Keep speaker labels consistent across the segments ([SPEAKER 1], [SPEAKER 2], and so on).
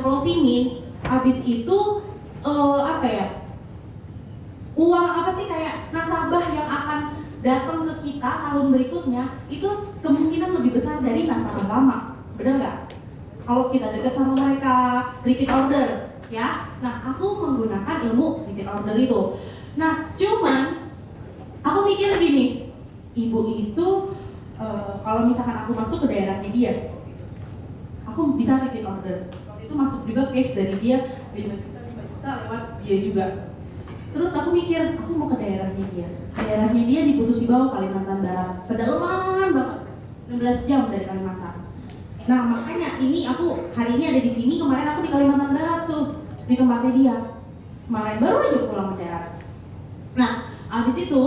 [SPEAKER 1] closingin, habis itu apa ya, uang apa sih kayak nasabah yang akan datang ke kita tahun berikutnya itu kemungkinan lebih besar dari nasabah lama, benar nggak? Kalau kita dekat sama mereka, repeat order, ya. Nah, aku menggunakan ilmu repeat order itu. Nah, cuman aku mikir gini, ibu itu kalau misalkan aku masuk ke daerahnya dia, aku bisa repeat order. Waktu itu masuk juga case dari dia 5 juta lewat dia juga. Terus aku mikir, aku mau ke daerahnya dia. Daerahnya dia di Putus Ibau, Kalimantan Barat. Pedalaman banget, 16 jam dari Kalimantan. Nah, makanya ini aku hari ini ada di sini, kemarin aku di Kalimantan Barat tuh, di tempatnya dia. Kemarin baru aja pulang mendarat. Nah, habis itu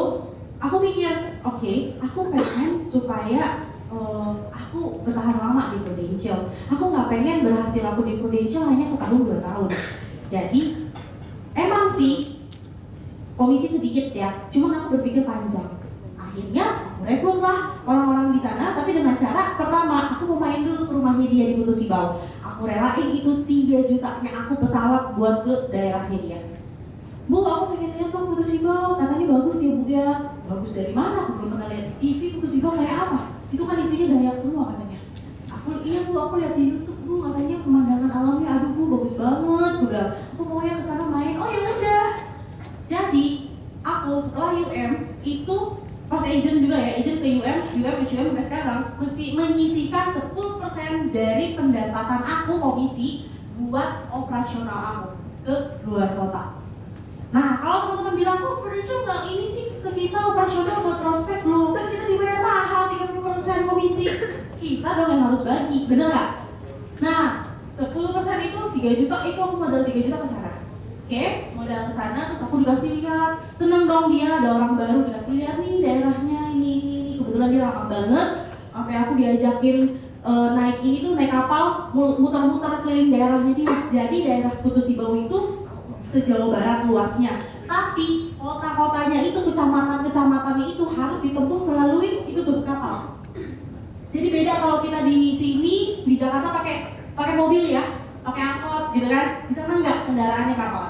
[SPEAKER 1] aku mikir, oke, aku pengen supaya aku bertahan lama di Prudential. Aku nggak pengen berhasil aku di Prudential hanya setahun 2 tahun. Jadi emang sih komisi sedikit ya, cuman aku berpikir panjang. Akhirnya aku rekrut lah orang-orang di sana, tapi dengan cara pertama aku mau main dulu ke rumahnya dia di Putus Ibau. Aku relain itu 3 jutanya aku pesawat buat ke daerahnya dia. Bu, aku pengen lihat dong Putus Ibau, katanya bagus ya Bu ya. Bagus dari mana? Aku belum pernah lihat di TV Putus Ibau kayak apa. Itu kan isinya Dayak semua katanya. Iya Bu, aku lihat di YouTube Bu, katanya pemandangan alamnya, aduh Bu, bagus banget. Aku bilang, aku mau ya kesana main. Oh ya udah. Jadi aku setelah UM itu pas agent juga ya, agent ke UM sampai sekarang mesti menyisihkan 10% dari pendapatan aku komisi buat operasional aku ke luar kota. Nah, kalau teman-teman bilang, kok Prudential nggak ini sih ke kita operasional buat prospek loh, kan kita dibayar mahal 30% komisi. Kita dong yang harus bagi, bener nggak? Nah, 10% itu 3 juta, itu aku modal 3 juta ke sana. Oke, modal ke sana, terus aku dikasih lihat, seneng dong dia, ada orang baru dikasih lihat nih daerahnya, ini. Kebetulan dia ramah banget, sampai aku diajakin naik ini tuh, naik kapal, muter-muter keliling daerahnya dia. Jadi daerah Putus Ibau itu sejauh barat luasnya, tapi kota-kotanya itu, kecamatan-kecamatannya itu harus ditempuh melalui itu tuh kapal. Jadi beda kalau kita di sini, di Jakarta pakai mobil ya, pakai angkot gitu kan, di sana enggak, kendaraannya kapal.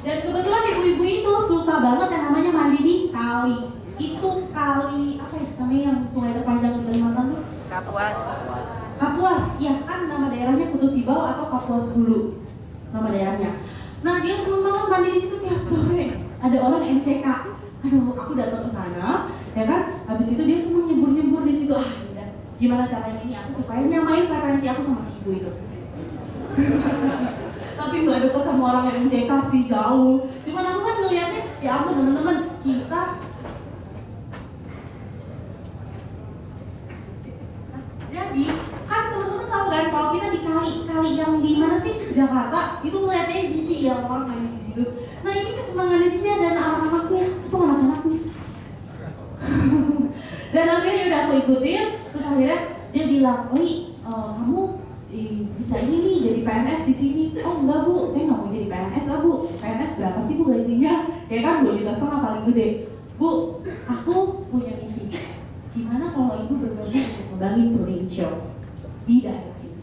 [SPEAKER 1] Dan kebetulan ibu-ibu itu suka banget yang namanya mandi di kali. Itu kali apa ya namanya yang sungai terpanjang di Kalimantan tuh? Kapuas, ya kan nama daerahnya Putus Ibau atau Kapuas Hulu nama daerahnya. Nah, dia seneng banget mandi di situ tiap sore. Ada orang MCK. Aduh, aku datang ke sana, ya kan? Habis itu dia seneng nyembur-nyembur di situ. Udah. Gimana caranya ini aku supaya nyamain frekuensi aku sama si ibu itu. Tapi nggak deket sama orang yang MCK sih, jauh. Cuman aku kan ngeliatnya, ya ampun teman-teman, kita jadi kan teman-teman tahu kan kalau kita di kali yang di mana sih, Jakarta, itu ngeliatnya jijik ya orang main di situ. Nah, ini kesenangannya dia dan anak-anaknya, itu anak-anaknya. Dan akhirnya udah aku ikutin, terus akhirnya dia bilang, "Wi, kamu bisa ini nih jadi PNS di sini." Oh enggak Bu, saya nggak mau jadi PNS lah Bu. PNS berapa sih Bu gajinya? Ya kan 2,5 juta paling gede. Bu, aku punya misi. Gimana kalau Ibu bergabung untuk membangun Prudential di daerah ini?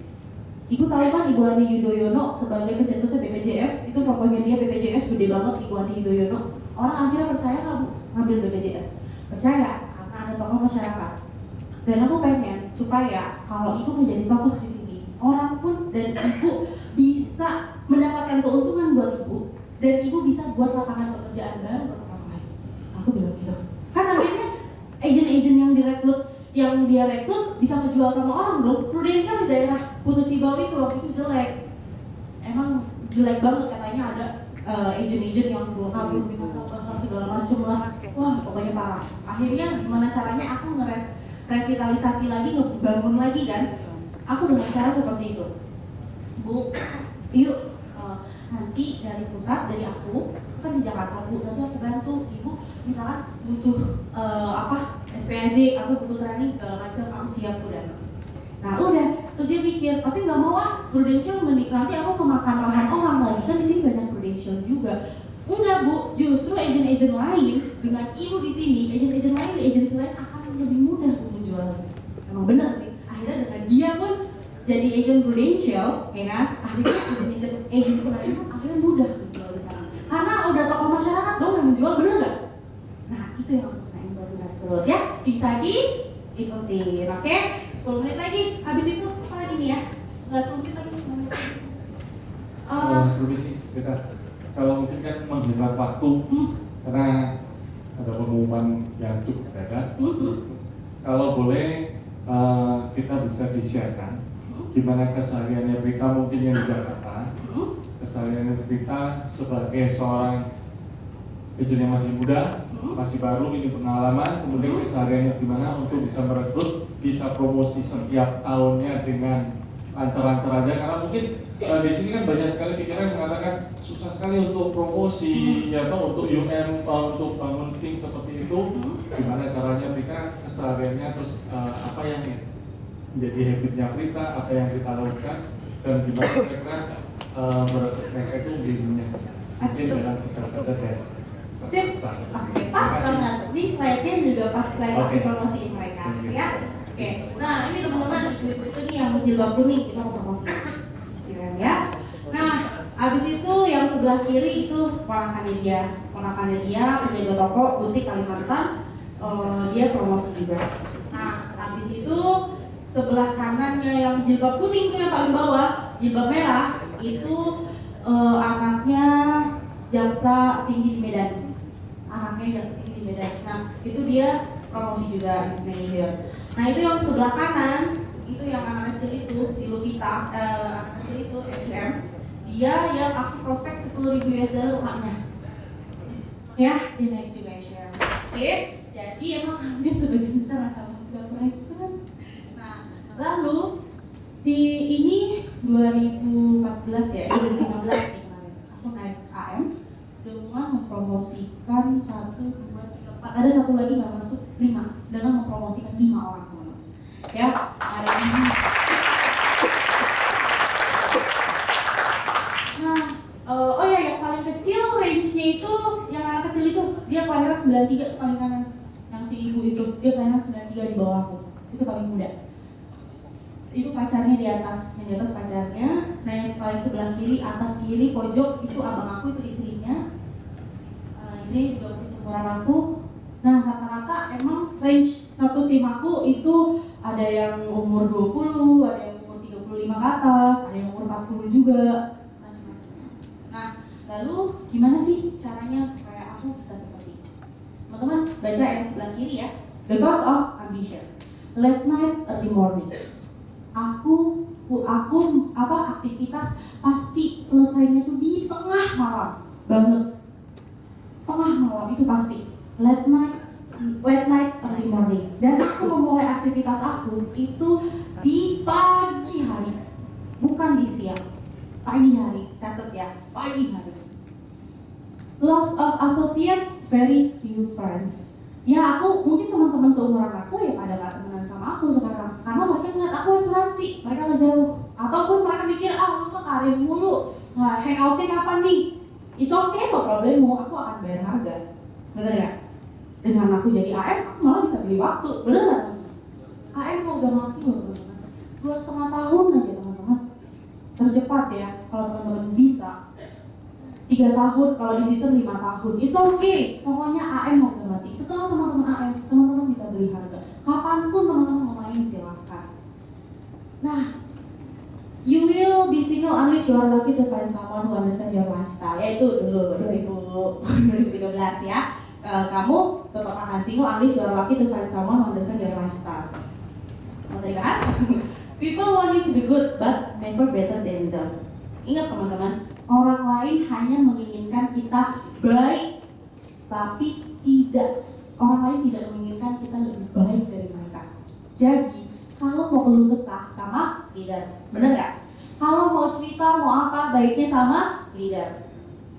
[SPEAKER 1] Ibu tahu kan Ibu Ani Yudhoyono sebagai pencetusnya BPJS, itu tokohnya dia BPJS gede banget Ibu Ani Yudhoyono. Orang akhirnya percaya nggak Bu ngambil BPJS? Percaya, karena ada tokoh masyarakat. Dan aku pengen supaya kalau Ibu menjadi tokoh di sini, orang pun dan Ibu bisa mendapatkan keuntungan buat Ibu, dan Ibu bisa buat lapangan pekerjaan baru untuk orang lain. Aku bilang gitu. Kan akhirnya agen-agen yang dia rekrut bisa kejual sama orang dong. Prudential di daerah Putus Ibau itu waktu itu jelek. Emang jelek banget, katanya ada agen-agen yang bawa kabur gitu sama segala macem lah. Wah, pokoknya parah. Akhirnya gimana caranya aku ngerevitalisasi lagi, ngebangun lagi kan. Aku dengan cara seperti itu. Bu, yuk nanti dari pusat, dari aku kan di Jakarta Bu, nanti aku bantu Ibu misalkan butuh SPAJ, aku butuh training segala macam, aku siap udah. Nah udah, terus dia pikir, tapi nggak mau Prudential nanti aku kemakan lahan orang lagi, kan di sini banyak Prudential juga. Enggak Bu, justru agen-agen lain dengan Ibu di sini, agen-agen lain di agensi lain akan lebih mudah menjual. Emang benar sih. Akhirnya dengan dia pun jadi agen Prudential, ya kan? Akhirnya agen-agen ikutin, oke? 10 menit lagi, habis itu apa lagi nih ya? Nggak 10 menit lagi, 5 menit lagi.
[SPEAKER 2] Permisi, kita kalau mungkin kan menghemat waktu karena ada pengumuman yang cukup mendadak. Kalau boleh kita bisa di-share-kan gimana kesehariannya Prita mungkin yang di Jakarta, kesehariannya Prita sebagai seorang agent yang masih muda, masih baru, ini pengalaman, kemudian kesehariannya gimana untuk bisa merekrut, bisa promosi setiap tahunnya dengan lancar-lancar aja, karena mungkin di sini kan banyak sekali pikiran mengatakan susah sekali untuk promosi, ya atau untuk untuk bangun tim seperti itu. Gimana caranya Prita kesehariannya, terus apa yang menjadi habitnya Prita, apa yang kita lakukan, dan gimana kira-kira mereka itu dirinya mungkin dengan segala dan
[SPEAKER 1] Sip, oke, pas banget. Ini slide-nya juga pas slide aku promosiin mereka, ya. Oke, nah ini teman-teman, ibu-ibu itu nih yang berjilbab kuning, kita mau promosi, silakan ya. Nah, abis itu yang sebelah kiri itu ponakannya dia punya toko butik Kalimantan, dia promosi juga. Nah, abis itu sebelah kanannya yang jilbab kuning tuh yang paling bawah, jilbab merah itu anaknya jaksa tinggi di Medan. Nah, itu dia promosi juga manajer. Nah, itu yang sebelah kanan itu yang anak kecil itu si Lupita, anak kecil itu HM, dia yang aku prospek 10.000 US dollar rumahnya. Ya, dia naik juga HM. Oke, jadi emang hampir sebagian besar sama dapurnya itu kan. Nah, lalu di ini 2014 ya, 2015 sih kemarin aku naik AM dengan mempromosikan 1, 2, 3, 4, ada satu lagi nggak masuk 5, dengan mempromosikan 5 orang ya hari ini. Nah, oh ya yang paling kecil range-nya itu, yang anak kecil itu dia kelahiran 93 paling kanan, yang si ibu itu dia kelahiran 93 di bawah aku, itu paling muda. Itu pacarnya di atas, yang di atas pacarnya. Nah yang paling sebelah kiri, atas kiri pojok itu abang aku, itu istrinya. Istrinya juga masih seumuran aku. Nah rata-rata emang range satu tim aku itu ada yang umur 20, ada yang umur 35 ke atas, ada yang umur 40 juga, macam-macam. Nah lalu gimana sih caranya supaya aku bisa seperti itu? Teman-teman baca yang sebelah kiri ya, The Cost of Ambition, Late Night Early Morning. Aku aktivitas pasti selesainya tuh di tengah malam banget, tengah malam itu pasti late night early morning. Dan aku memulai aktivitas aku itu di pagi hari, bukan di siang, pagi hari, catat ya, pagi hari. Loss of associate, very few friends. Ya aku, mungkin teman-teman seumuran aku ya pada gak temenan sama aku sekarang, karena mereka ngeliat aku asuransi, mereka ngejauh. Ataupun mereka mikir, lu mah karir mulu, hangoutnya kapan nih? It's okay, no problemo, aku akan bayar harga. Bener gak? Dengan aku jadi AM, aku malah bisa beli waktu, bener gak? AM harga mati loh teman-teman, 2,5 tahun aja teman-teman. Tercepat ya, kalau teman-teman bisa 3 tahun, kalau di sistem 5 tahun, it's okay. Pokoknya AM harga mati. Setelah teman-teman AM, teman-teman bisa beli harga. Kapanpun teman-teman mau main silahkan. Nah, you will be single unless you are lucky to find someone who understand your lifestyle. Yaitu dulu 2013 ya. Kamu tetap akan single unless you are lucky to find someone who understand your lifestyle. Mau saya bahas? People want you to be good, but never better than them. Ingat teman-teman, orang lain hanya menginginkan kita baik, tapi orang lain tidak menginginkan kita lebih baik dari mereka. Jadi, kalau mau keluh kesah sama leader, bener gak? Kalau mau cerita, mau apa, baiknya sama leader.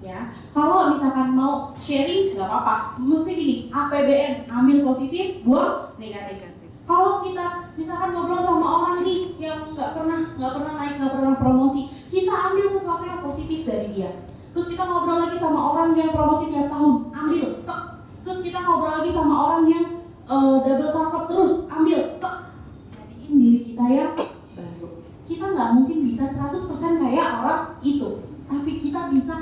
[SPEAKER 1] Ya, kalau misalkan mau sharing, nggak apa-apa. Mesti gini, APBN, ambil positif, buang negatif. Kalau kita misalkan ngobrol sama orang nih yang nggak pernah naik, nggak pernah promosi, kita ambil sesuatu yang positif dari dia. Terus kita ngobrol lagi sama orang yang promosi tiap tahun, ambil, tek. Terus kita ngobrol lagi sama orang yang double sarkop terus, ambil, tek. Jadiin diri kita yang baru. Kita nggak mungkin bisa 100% kayak orang itu, tapi kita bisa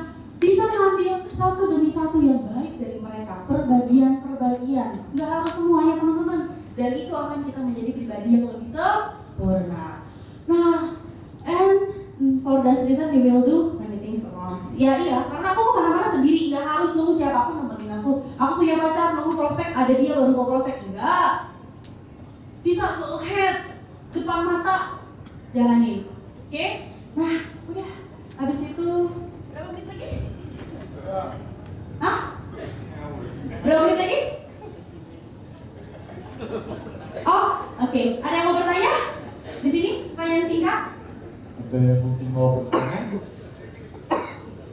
[SPEAKER 1] mengambil satu demi satu yang baik dari mereka, perbagian, nggak harus semuanya teman-teman. dan itu akan kita menjadi pribadi yang lebih sempurna. Nah, and for that reason we will do many things alone. Ya iya, karena aku kemana-mana sendiri, nggak harus nunggu siapapun nemenin aku. Aku punya pacar, nunggu prospek, ada dia baru mau prospek, enggak. Bisa go ahead, depan mata, jalanin. Oke? Nah, udah. Habis itu berapa menit lagi? Hah? Berapa menit lagi? Oh, oke. Ada yang mau bertanya? Di sini pertanyaan singkat.
[SPEAKER 2] Ada yang mungkin mau bertanya?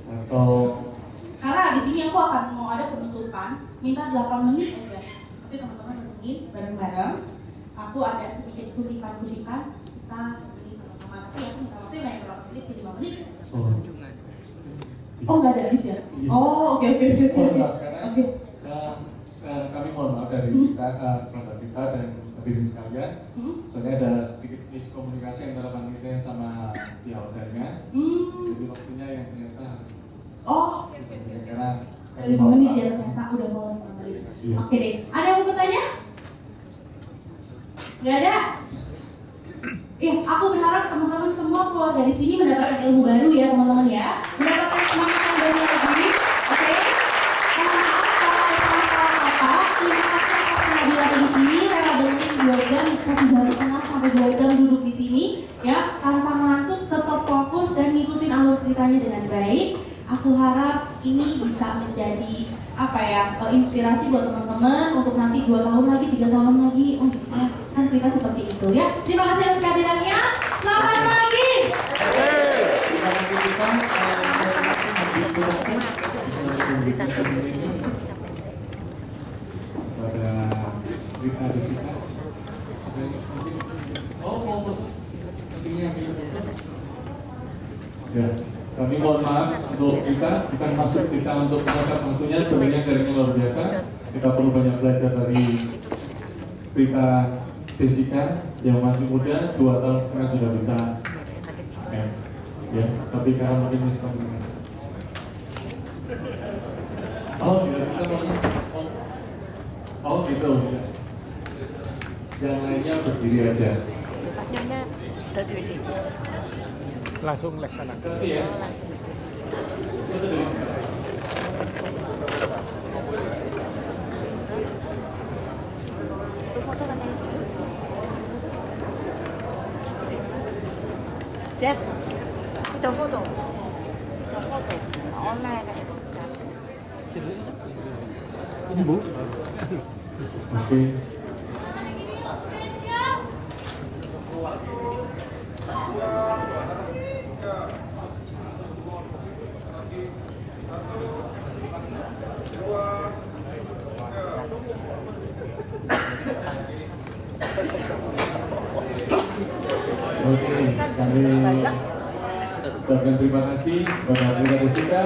[SPEAKER 2] Atau
[SPEAKER 1] Karena habis ini aku akan mau ada penutupan, minta 8 menit aja. Tapi teman-teman dengerin bareng-bareng. Aku ada sedikit kutipan-kutipan, kita dengerin sama-sama. Tapi aku minta waktu yang berapa menit sih, 5 menit. Oh, nggak ada habis ya?
[SPEAKER 2] Iya.
[SPEAKER 1] Oh, oke.
[SPEAKER 2] Oh, enggak, karena kami mohon maaf dari kita, keluarga kita dan hadirin sekalian. Soalnya ada sedikit miskomunikasi antara panitia sama pihak hotelnya. Jadi waktunya yang ternyata harus.
[SPEAKER 1] Oh,
[SPEAKER 2] Karena
[SPEAKER 1] dari 5 menit ya ternyata udah mau 5 menit.
[SPEAKER 2] Iya.
[SPEAKER 1] Oke deh, ada yang mau bertanya? Nggak ada? Aku berharap teman-teman semua keluar dari sini mendapatkan ilmu baru ya teman-teman ya. Mendapatkan semangat yang baru lagi. Oke? Karena kalau ada masalah apa, terima kasih atas kehadiran di sini. Rela dengerin 2 jam, 1,5 sampai 2 jam duduk di sini ya, tanpa ngantuk, tetap fokus dan ngikutin alur ceritanya dengan baik. Aku harap ini bisa menjadi inspirasi buat teman-teman untuk nanti 2 tahun lagi, 3 tahun lagi, kan kita seperti itu ya. Terima kasih atas kehadirannya. Selamat pagi.
[SPEAKER 2] Terima kasih kita. Pada Rita Desika. Oh, mau pastinya ya. Kami mohon maaf untuk kita, bukan maksud kita untuk menangkap waktunya, tentunya jaringnya luar biasa. Kita perlu banyak belajar dari Rita Desika yang masih muda, 2 tahun setengah sudah bisa ya, tapi karena mungkin miskomunikasi. Oh, kita mau oh gitu ya. Yang lainnya berdiri aja.
[SPEAKER 3] Langsung laksanakan.
[SPEAKER 2] Seperti ya. Itu dari sini.
[SPEAKER 4] Itu foto katanya. Jeff, itu foto. Itu foto. Online ada sekitar.
[SPEAKER 3] Ini Bu.
[SPEAKER 2] Oke. Oke, kami ucapkan terima kasih kepada Rita Desika.